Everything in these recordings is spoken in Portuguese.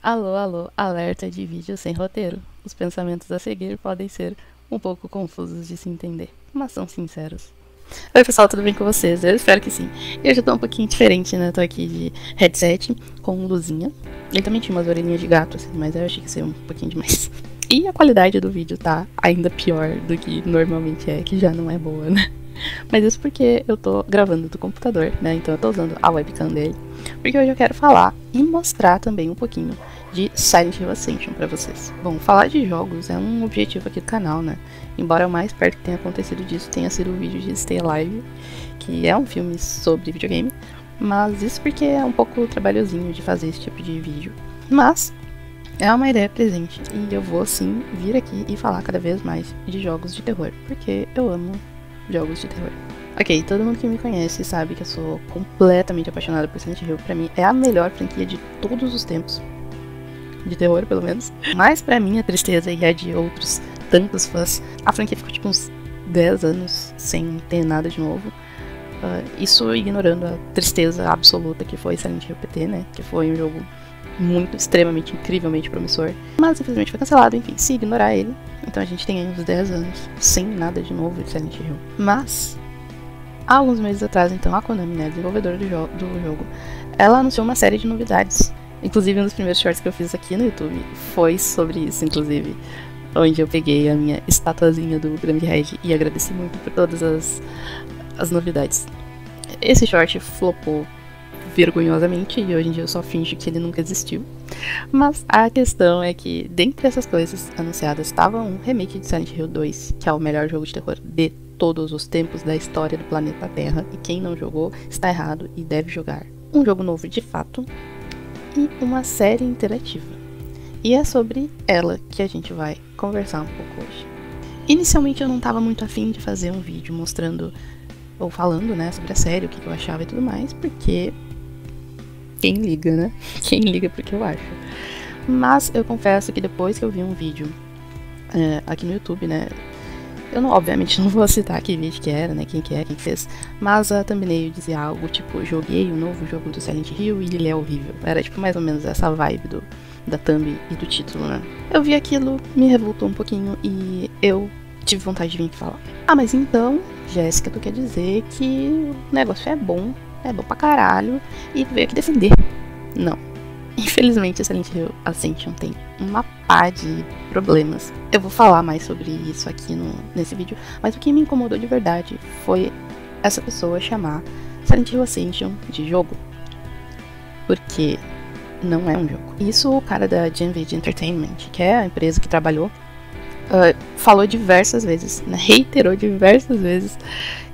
Alô, alô, alerta de vídeo sem roteiro. Os pensamentos a seguir podem ser um pouco confusos de se entender, mas são sinceros. Oi pessoal, tudo bem com vocês? Eu espero que sim. Eu já tô um pouquinho diferente, né? Tô aqui de headset com luzinha. Ele também tinha umas orelhinhas de gato, assim, mas eu achei que ia ser um pouquinho demais. E a qualidade do vídeo tá ainda pior do que normalmente é, que já não é boa, né? Mas isso porque eu tô gravando do computador, né? Então eu tô usando a webcam dele. Porque hoje eu quero falar e mostrar também um pouquinho de Silent Hill Ascension pra vocês. Bom, falar de jogos é um objetivo aqui do canal, né? Embora o mais perto que tenha acontecido disso tenha sido o vídeo de Stay Alive, que é um filme sobre videogame. Mas isso porque é um pouco trabalhosinho de fazer esse tipo de vídeo. Mas é uma ideia presente e eu vou sim vir aqui e falar cada vez mais de jogos de terror, porque eu amo jogos de terror. Ok, todo mundo que me conhece sabe que eu sou completamente apaixonada por Silent Hill. Pra mim é a melhor franquia de todos os tempos. De terror, pelo menos. Mas pra minha tristeza e a de outros tantos fãs, a franquia ficou tipo uns 10 anos sem ter nada de novo. Isso ignorando a tristeza absoluta que foi Silent Hill PT, né? Que foi um jogo muito, extremamente, incrivelmente promissor. Mas infelizmente foi cancelado, enfim, se ignorar ele. Então a gente tem aí uns 10 anos sem nada de novo de Silent Hill. Mas há alguns meses atrás, então, a Konami, né, desenvolvedora do jogo, ela anunciou uma série de novidades. Inclusive, um dos primeiros shorts que eu fiz aqui no YouTube foi sobre isso, inclusive, onde eu peguei a minha estatuazinha do Grande Red e agradeci muito por todas as novidades. Esse short flopou vergonhosamente e hoje em dia eu só finjo que ele nunca existiu. Mas a questão é que, dentre essas coisas anunciadas, estava um remake de Silent Hill 2, que é o melhor jogo de terror de todos os tempos da história do planeta Terra, e quem não jogou está errado e deve jogar. Um jogo novo de fato e uma série interativa. E é sobre ela que a gente vai conversar um pouco hoje. Inicialmente eu não estava muito afim de fazer um vídeo mostrando ou falando, né, sobre a série, o que eu achava e tudo mais, porque quem liga, né? Quem liga porque eu acho. Mas eu confesso que depois que eu vi um vídeo aqui no YouTube, né, eu não, obviamente não vou citar que vídeo que era, né, quem fez, mas a thumbnail dizia algo tipo, joguei o novo jogo do Silent Hill e ele é horrível. Era tipo mais ou menos essa vibe da thumb e do título, né. Eu vi aquilo, me revoltou um pouquinho e eu tive vontade de vir aqui falar. Ah, mas então, Jéssica, tu quer dizer que o negócio é bom pra caralho e veio aqui defender. Não. Infelizmente, Silent Hill Ascension tem uma pá de problemas. Eu vou falar mais sobre isso aqui nesse vídeo, mas o que me incomodou de verdade foi essa pessoa chamar Silent Hill Ascension de jogo. Porque não é um jogo. Isso o cara da Genvid Entertainment, que é a empresa que trabalhou, falou diversas vezes, né, reiterou diversas vezes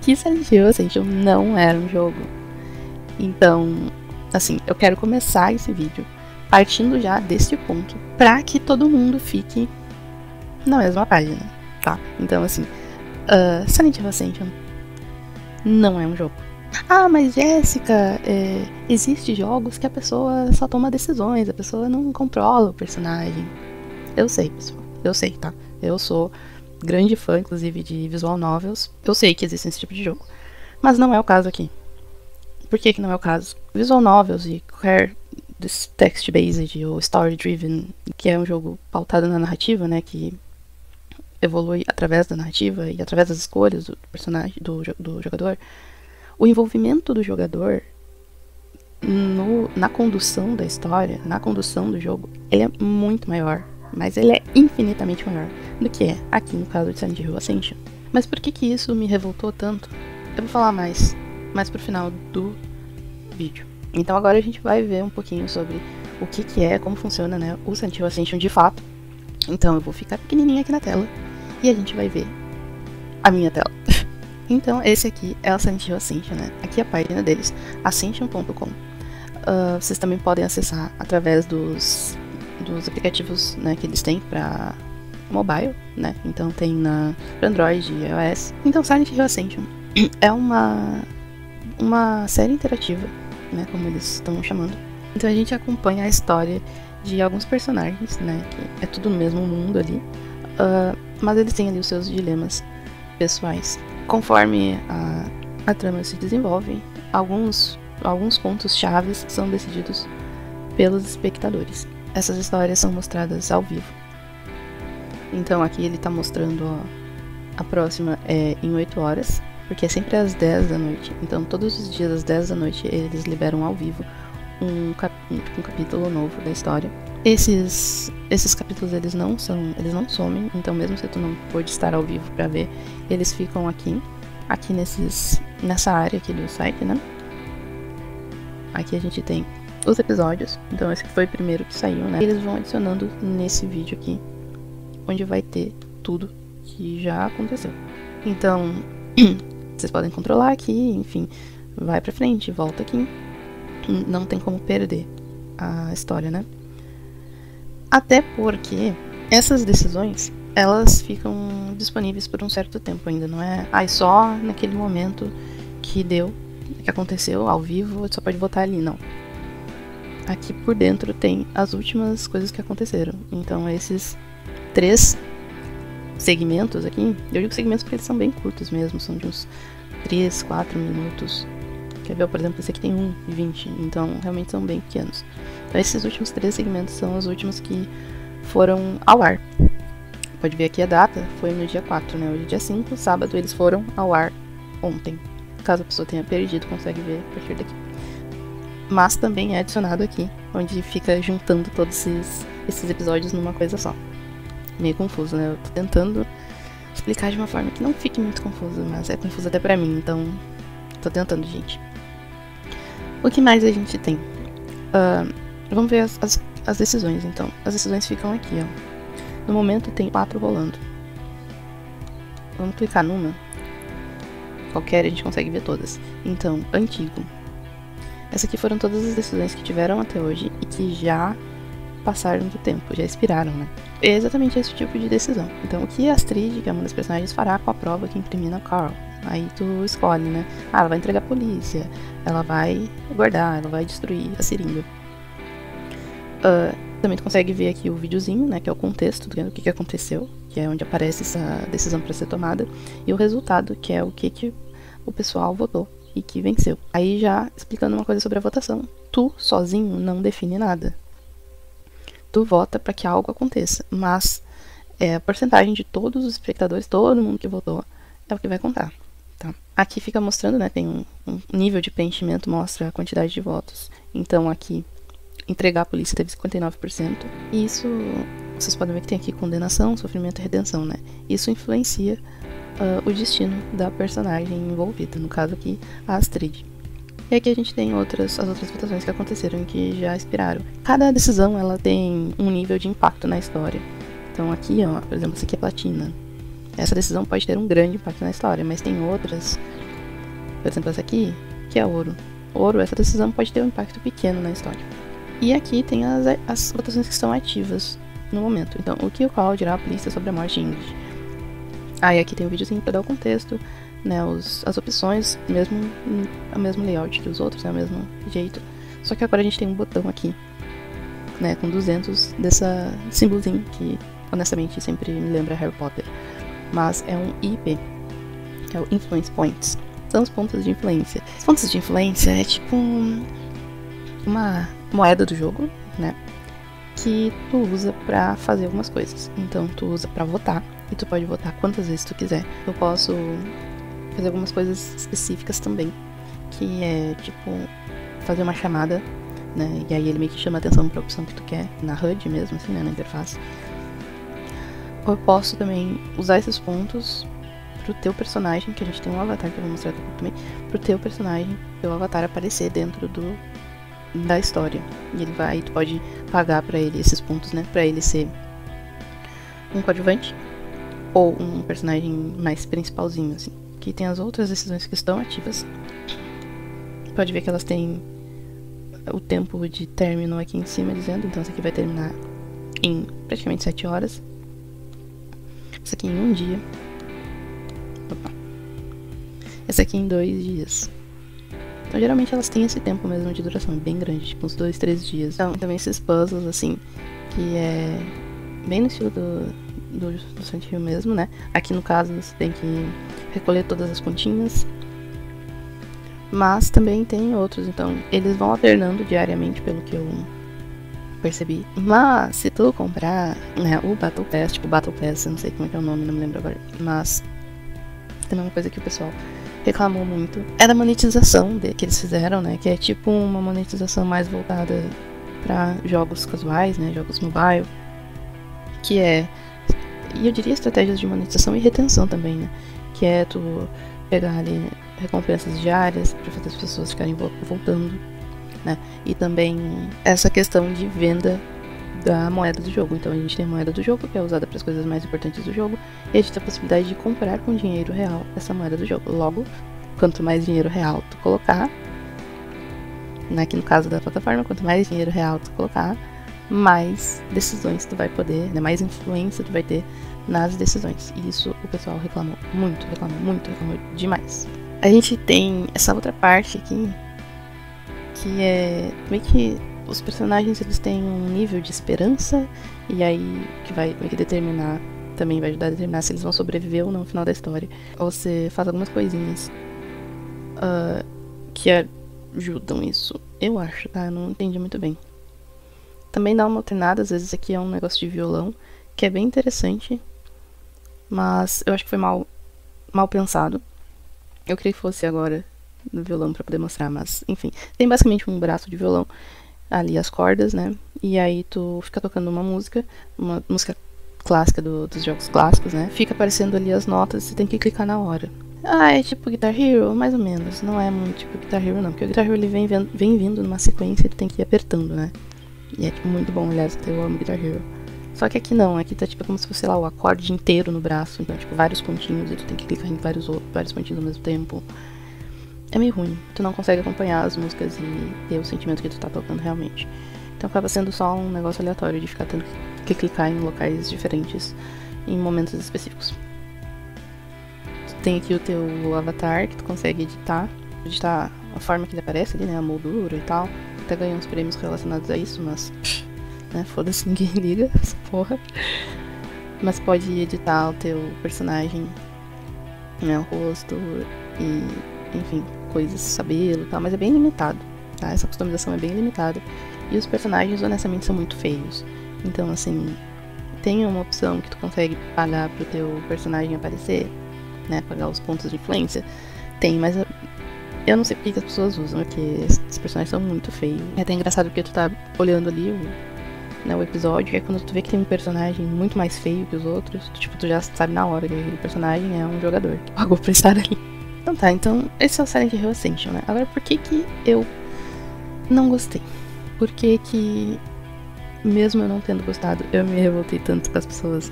que Silent Hill Ascension não era um jogo. Então, assim, eu quero começar esse vídeo partindo já desse ponto, pra que todo mundo fique na mesma página, tá? Então, assim, Silent Hill Ascension não é um jogo. Ah, mas Jéssica, existem jogos que a pessoa só toma decisões, a pessoa não controla o personagem. Eu sei, pessoal, eu sei, tá? Eu sou grande fã, inclusive, de visual novels. Eu sei que existe esse tipo de jogo, mas não é o caso aqui. Por que não é o caso? Visual novels e qualquer text-based ou story-driven, que é um jogo pautado na narrativa, né, que evolui através da narrativa e através das escolhas do personagem, do jogador, o envolvimento do jogador na condução da história, na condução do jogo, ele é muito maior, mas ele é infinitamente maior do que é aqui no caso de Silent Hill Ascension. Mas por que isso me revoltou tanto? Eu vou falar mais pro final do vídeo. Então agora a gente vai ver um pouquinho sobre o que é, como funciona, né, o Silent Hill Ascension de fato. Então eu vou ficar pequenininha aqui na tela e a gente vai ver a minha tela. Então esse aqui é o Silent Hill Ascension, né? Aqui é a página deles, ascension.com. Vocês também podem acessar através dos aplicativos, né, que eles têm para mobile, né? Então tem para Android e iOS. Então Silent Hill Ascension é uma série interativa, né, como eles estão chamando. Então a gente acompanha a história de alguns personagens, né, que é tudo no mesmo mundo ali, mas eles têm ali os seus dilemas pessoais. Conforme a trama se desenvolve, alguns pontos chaves são decididos pelos espectadores. essas histórias são mostradas ao vivo. Então aqui ele tá mostrando, ó, a próxima é em 8 horas, porque é sempre às 10 da noite. Então todos os dias às 10 da noite eles liberam ao vivo um capítulo novo da história. Esses capítulos eles não somem, então mesmo se tu não pôde estar ao vivo pra ver, eles ficam aqui nessa área aqui do site, né? Aqui a gente tem os episódios, então esse foi o primeiro que saiu, né? Eles vão adicionando nesse vídeo aqui, onde vai ter tudo que já aconteceu. Então, vocês podem controlar aqui, enfim, vai pra frente, volta aqui. Não tem como perder a história, né? Até porque essas decisões, elas ficam disponíveis por um certo tempo ainda, não é? Só naquele momento que aconteceu ao vivo, você só pode votar ali, não. Aqui por dentro tem as últimas coisas que aconteceram. Então esses 3 segmentos aqui, eu digo segmentos porque eles são bem curtos mesmo, são de uns 3, 4 minutos. Quer ver, por exemplo, esse aqui tem 1:20, então realmente são bem pequenos. Então esses últimos 3 segmentos são os últimos que foram ao ar. Pode ver aqui a data, foi no dia 4, né? Hoje é dia 5, sábado, eles foram ao ar ontem. Caso a pessoa tenha perdido, consegue ver a partir daqui. Mas também é adicionado aqui, onde fica juntando todos esses episódios numa coisa só. Meio confuso, né? Eu tô tentando explicar de uma forma que não fique muito confuso, mas é confuso até pra mim, então tô tentando, gente. O que mais a gente tem? Vamos ver as decisões, então. As decisões ficam aqui, ó. No momento tem 4 rolando. Vamos clicar numa. Qualquer, a gente consegue ver todas. Então, antigo. Essas aqui foram todas as decisões que tiveram até hoje e que já passaram do tempo, já expiraram, né? É exatamente esse tipo de decisão. Então, o que a Astrid, que é uma das personagens, fará com a prova que incrimina Carl? Aí tu escolhe, né? Ela vai entregar a polícia, ela vai guardar, ela vai destruir a seringa. Também tu consegue ver aqui o videozinho, né? Que é o contexto do que aconteceu, que é onde aparece essa decisão para ser tomada, e o resultado, que é o que o pessoal votou e que venceu. Aí já explicando uma coisa sobre a votação. Tu, sozinho, não define nada. Tu vota para que algo aconteça, mas a porcentagem de todos os espectadores, todo mundo que votou, é o que vai contar. Tá? Aqui fica mostrando, né, tem um nível de preenchimento, mostra a quantidade de votos. Então aqui, entregar a polícia teve 59%. E isso, vocês podem ver que tem aqui condenação, sofrimento e redenção, né? Isso influencia o destino da personagem envolvida, no caso aqui, a Astrid. E aqui a gente tem as outras votações que aconteceram e que já expiraram. Cada decisão, ela tem um nível de impacto na história. Então aqui, ó, por exemplo, essa aqui é platina. Essa decisão pode ter um grande impacto na história, mas tem outras, por exemplo, essa aqui, que é ouro. Ouro, essa decisão pode ter um impacto pequeno na história. E aqui tem as votações que estão ativas no momento. Então, o que o Carl dirá à polícia sobre a morte de Ingrid? Aí aqui tem um videozinho para dar o contexto, né, as opções, o mesmo layout que os outros, né, o mesmo jeito. Só que agora a gente tem um botão aqui, né, com 200 dessa símbolozinho que, honestamente, sempre me lembra Harry Potter. Mas é um IP, que é o Influence Points. São os pontos de influência. Os pontos de influência é tipo uma moeda do jogo, né, que tu usa pra fazer algumas coisas. Então tu usa pra votar, e tu pode votar quantas vezes tu quiser. Eu posso fazer algumas coisas específicas também, que é tipo fazer uma chamada, né, e aí ele meio que chama a atenção pra opção que tu quer, na HUD mesmo, assim, né, na interface. Ou eu posso também usar esses pontos pro teu personagem, que a gente tem um avatar que eu vou mostrar daqui a pouco também, pro teu personagem, teu avatar aparecer dentro da história. E tu pode pagar pra ele esses pontos, né, pra ele ser um coadjuvante ou um personagem mais principalzinho, assim. Aqui tem as outras decisões que estão ativas. Pode ver que elas têm o tempo de término aqui em cima dizendo, então essa aqui vai terminar em praticamente 7 horas. Essa aqui em 1 dia. Opa. Essa aqui em 2 dias. Então geralmente elas têm esse tempo mesmo de duração, bem grande, tipo uns 2, 3 dias. Então também esses puzzles, assim, que é bem no estilo do Silent Hill mesmo, né? Aqui no caso você tem que recolher todas as pontinhas. Mas também tem outros, então eles vão alternando diariamente, pelo que eu percebi. Mas se tu comprar, né, o Battle Pass, tipo Battle Pass, eu não sei como é que é o nome, não me lembro agora. Mas também uma coisa que o pessoal reclamou muito é da monetização que eles fizeram, né? Que é tipo uma monetização mais voltada para jogos casuais, né? Jogos mobile. Que é, e eu diria estratégias de monetização e retenção também, né? Que é tu pegar ali recompensas diárias para fazer as pessoas ficarem voltando, né? E também essa questão de venda da moeda do jogo. Então a gente tem a moeda do jogo, que é usada para as coisas mais importantes do jogo, e a gente tem a possibilidade de comprar com dinheiro real essa moeda do jogo. Logo, quanto mais dinheiro real tu colocar, aqui no caso da plataforma, quanto mais dinheiro real tu colocar, mais decisões tu vai poder, né, mais influência tu vai ter nas decisões. E isso o pessoal reclamou demais. A gente tem essa outra parte aqui, que é meio que os personagens, eles têm um nível de esperança, e aí que vai meio que determinar, também vai ajudar a determinar se eles vão sobreviver ou não no final da história. Ou você faz algumas coisinhas que ajudam isso, eu acho, tá? Eu não entendi muito bem. Também dá uma alternada, às vezes aqui é um negócio de violão, que é bem interessante, mas eu acho que foi mal pensado. Eu queria que fosse agora no violão pra poder mostrar, mas enfim. Tem basicamente um braço de violão, ali as cordas, né? E aí tu fica tocando uma música clássica dos jogos clássicos, né? Fica aparecendo ali as notas, você tem que clicar na hora. Ah, é tipo Guitar Hero? Mais ou menos. Não é muito tipo Guitar Hero, não. Porque o Guitar Hero ele vem vindo numa sequência e tu tem que ir apertando, né? E é tipo muito bom, aliás, eu amo Guitar Hero. Só que aqui não, aqui tá tipo como se fosse, sei lá, o acorde inteiro no braço. Então, tipo, vários pontinhos e tu tem que clicar em vários pontinhos ao mesmo tempo. É meio ruim, tu não consegue acompanhar as músicas e ter o sentimento que tu tá tocando realmente. Então acaba sendo só um negócio aleatório de ficar tendo que clicar em locais diferentes em momentos específicos. Tu tem aqui o teu avatar que tu consegue editar a forma que ele aparece ali, né, a moldura e tal. Até ganhou uns prêmios relacionados a isso, mas né, foda-se, ninguém liga essa porra. Mas pode editar o teu personagem, né, o rosto e enfim, coisas, cabelo e tal, mas é bem limitado, tá? Essa customização é bem limitada. E os personagens, honestamente, são muito feios. Então, assim, tem uma opção que tu consegue pagar pro teu personagem aparecer, né? Pagar os pontos de influência. Tem, mas eu não sei porque que as pessoas usam, porque esses personagens são muito feios. É até engraçado porque tu tá olhando ali o episódio, e aí quando tu vê que tem um personagem muito mais feio que os outros, tu já sabe na hora que aquele personagem é um jogador que pagou pra estar ali. Então tá, então esse é o Silent Hill Ascension, né? Agora, por que eu não gostei? Por que mesmo eu não tendo gostado, eu me revoltei tanto com as pessoas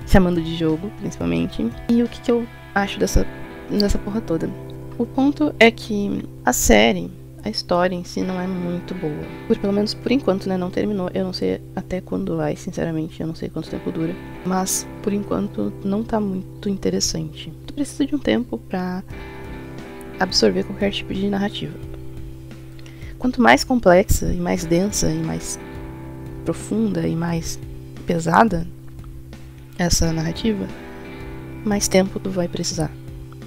chamando de jogo, principalmente? E o que eu acho dessa porra toda? O ponto é que a série, a história em si não é muito boa. Pelo menos por enquanto, né? Não terminou. Eu não sei até quando vai, sinceramente. Eu não sei quanto tempo dura. Mas, por enquanto, não tá muito interessante. Tu precisa de um tempo pra absorver qualquer tipo de narrativa. Quanto mais complexa e mais densa e mais profunda e mais pesada essa narrativa, mais tempo tu vai precisar.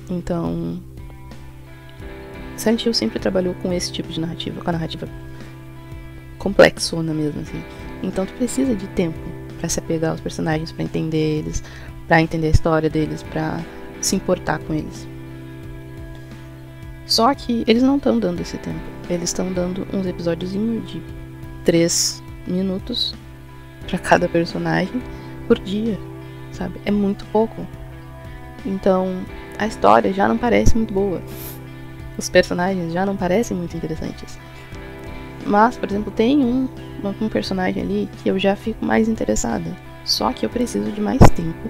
Então, Silent Hill sempre trabalhou com esse tipo de narrativa, com a narrativa complexona mesmo, assim. Então tu precisa de tempo pra se apegar aos personagens, pra entender eles, pra entender a história deles, pra se importar com eles. Só que eles não estão dando esse tempo. Eles estão dando uns episódiozinhos de 3 minutos pra cada personagem por dia, sabe? É muito pouco. Então a história já não parece muito boa. Os personagens já não parecem muito interessantes. Mas, por exemplo, tem um personagem ali que eu já fico mais interessada. Só que eu preciso de mais tempo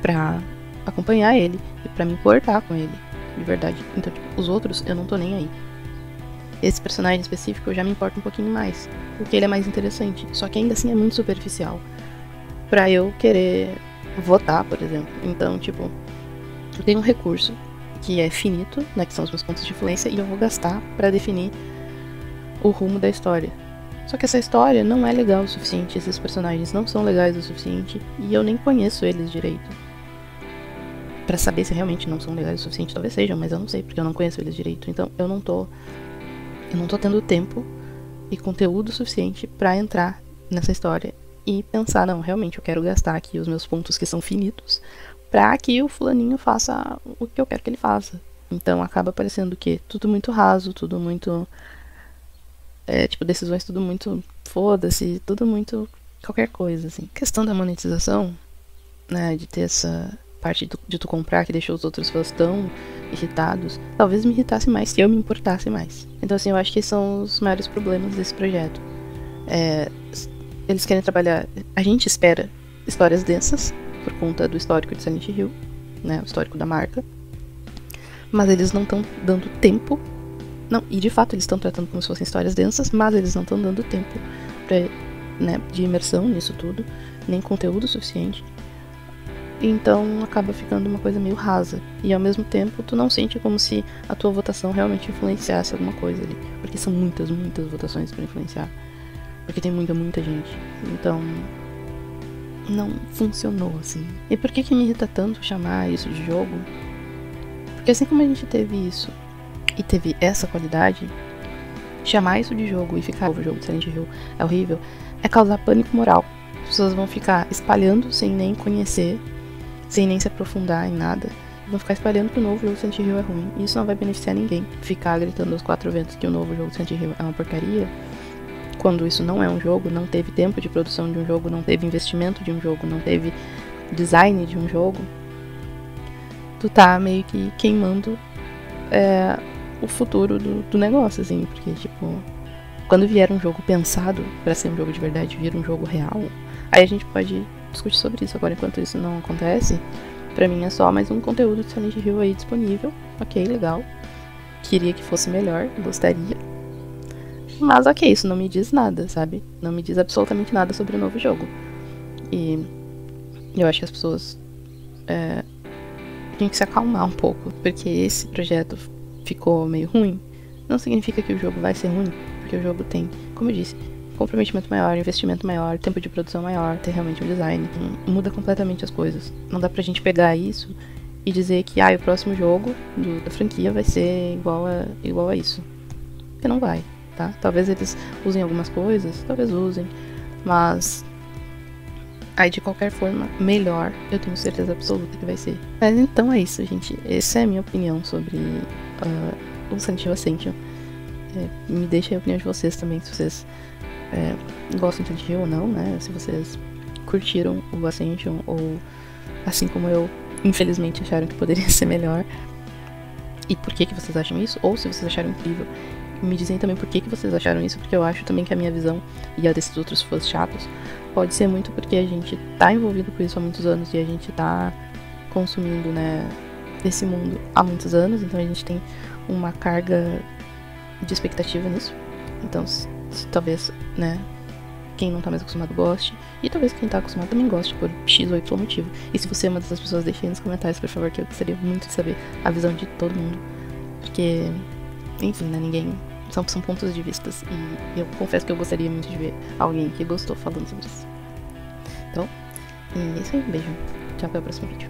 pra acompanhar ele e pra me importar com ele, de verdade. Então, tipo, os outros eu não tô nem aí. Esse personagem específico eu já me importo um pouquinho mais, porque ele é mais interessante. Só que ainda assim é muito superficial pra eu querer votar, por exemplo. Então, tipo, eu tenho um recurso que é finito, né, que são os meus pontos de influência, e eu vou gastar pra definir o rumo da história. Só que essa história não é legal o suficiente, esses personagens não são legais o suficiente, e eu nem conheço eles direito pra saber se realmente não são legais o suficiente. Talvez sejam, mas eu não sei, porque eu não conheço eles direito. Então eu não tô tendo tempo e conteúdo suficiente pra entrar nessa história e pensar, não, realmente eu quero gastar aqui os meus pontos que são finitos pra que o fulaninho faça o que eu quero que ele faça. Então acaba parecendo que tudo muito raso, tudo muito tipo, decisões tudo muito foda-se, tudo muito qualquer coisa, assim. A questão da monetização, né, de ter essa parte de tu comprar que deixou os outros fãs tão irritados, talvez me irritasse mais se eu me importasse mais. Então, assim, eu acho que esses são os maiores problemas desse projeto. Eles querem trabalhar... A gente espera histórias densas, por conta do histórico de Silent Hill, né, o histórico da marca, mas eles não estão dando tempo. Não, e de fato eles estão tratando como se fossem histórias densas, mas eles não estão dando tempo de imersão nisso tudo, nem conteúdo suficiente. Então acaba ficando uma coisa meio rasa. E ao mesmo tempo tu não sente como se a tua votação realmente influenciasse alguma coisa ali. Porque são muitas, muitas votações para influenciar. Porque tem muita, muita gente. Então não funcionou assim. E por que me irrita tanto chamar isso de jogo? Porque assim como a gente teve isso e teve essa qualidade, chamar isso de jogo e ficar o jogo de Silent Hill é horrível, é causar pânico moral. As pessoas vão ficar espalhando sem nem conhecer, sem nem se aprofundar em nada. Vão ficar espalhando que o novo jogo de Silent Hill é ruim. E isso não vai beneficiar ninguém. Ficar gritando aos quatro ventos que o novo jogo de Silent Hill é uma porcaria, quando isso não é um jogo, não teve tempo de produção de um jogo, não teve investimento de um jogo, não teve design de um jogo, tu tá meio que queimando o futuro do negócio, assim, porque, tipo, quando vier um jogo pensado pra ser um jogo de verdade, vir um jogo real, aí a gente pode discutir sobre isso. Agora, enquanto isso não acontece, pra mim é só mais um conteúdo de Silent Hill aí disponível. Ok, legal. Queria que fosse melhor, gostaria. Mas ok, isso não me diz nada, sabe? Não me diz absolutamente nada sobre o novo jogo. E eu acho que as pessoas têm que se acalmar um pouco, porque esse projeto ficou meio ruim. Não significa que o jogo vai ser ruim, porque o jogo tem, como eu disse, comprometimento maior, investimento maior, tempo de produção maior, tem realmente um design. Muda completamente as coisas. Não dá pra gente pegar isso e dizer que o próximo jogo da franquia vai ser igual a isso. Porque não vai, tá? Talvez eles usem algumas coisas, talvez usem, mas aí de qualquer forma, melhor, eu tenho certeza absoluta que vai ser. Mas então é isso, gente. Essa é a minha opinião sobre o Silent Hill Ascension. Me deixem a opinião de vocês também, se vocês gostam de Silent Hill ou não, né? Se vocês curtiram o Ascension ou, assim como eu, infelizmente acharam que poderia ser melhor. E por que vocês acham isso? Ou se vocês acharam incrível, me dizem também por que vocês acharam isso, porque eu acho também que a minha visão e a desses outros fãs chatos pode ser muito porque a gente tá envolvido com isso há muitos anos e a gente tá consumindo, né, esse mundo há muitos anos, então a gente tem uma carga de expectativa nisso. Então, se talvez, né, quem não tá mais acostumado goste, e talvez quem tá acostumado também goste por X ou Y motivo. E se você é uma dessas pessoas, deixe aí nos comentários, por favor, que eu gostaria muito de saber a visão de todo mundo. Porque, enfim, né, ninguém... São pontos de vistas. E eu confesso que eu gostaria muito de ver alguém que gostou falando sobre isso. Então, é isso aí. Um beijo. Tchau, até o próximo vídeo.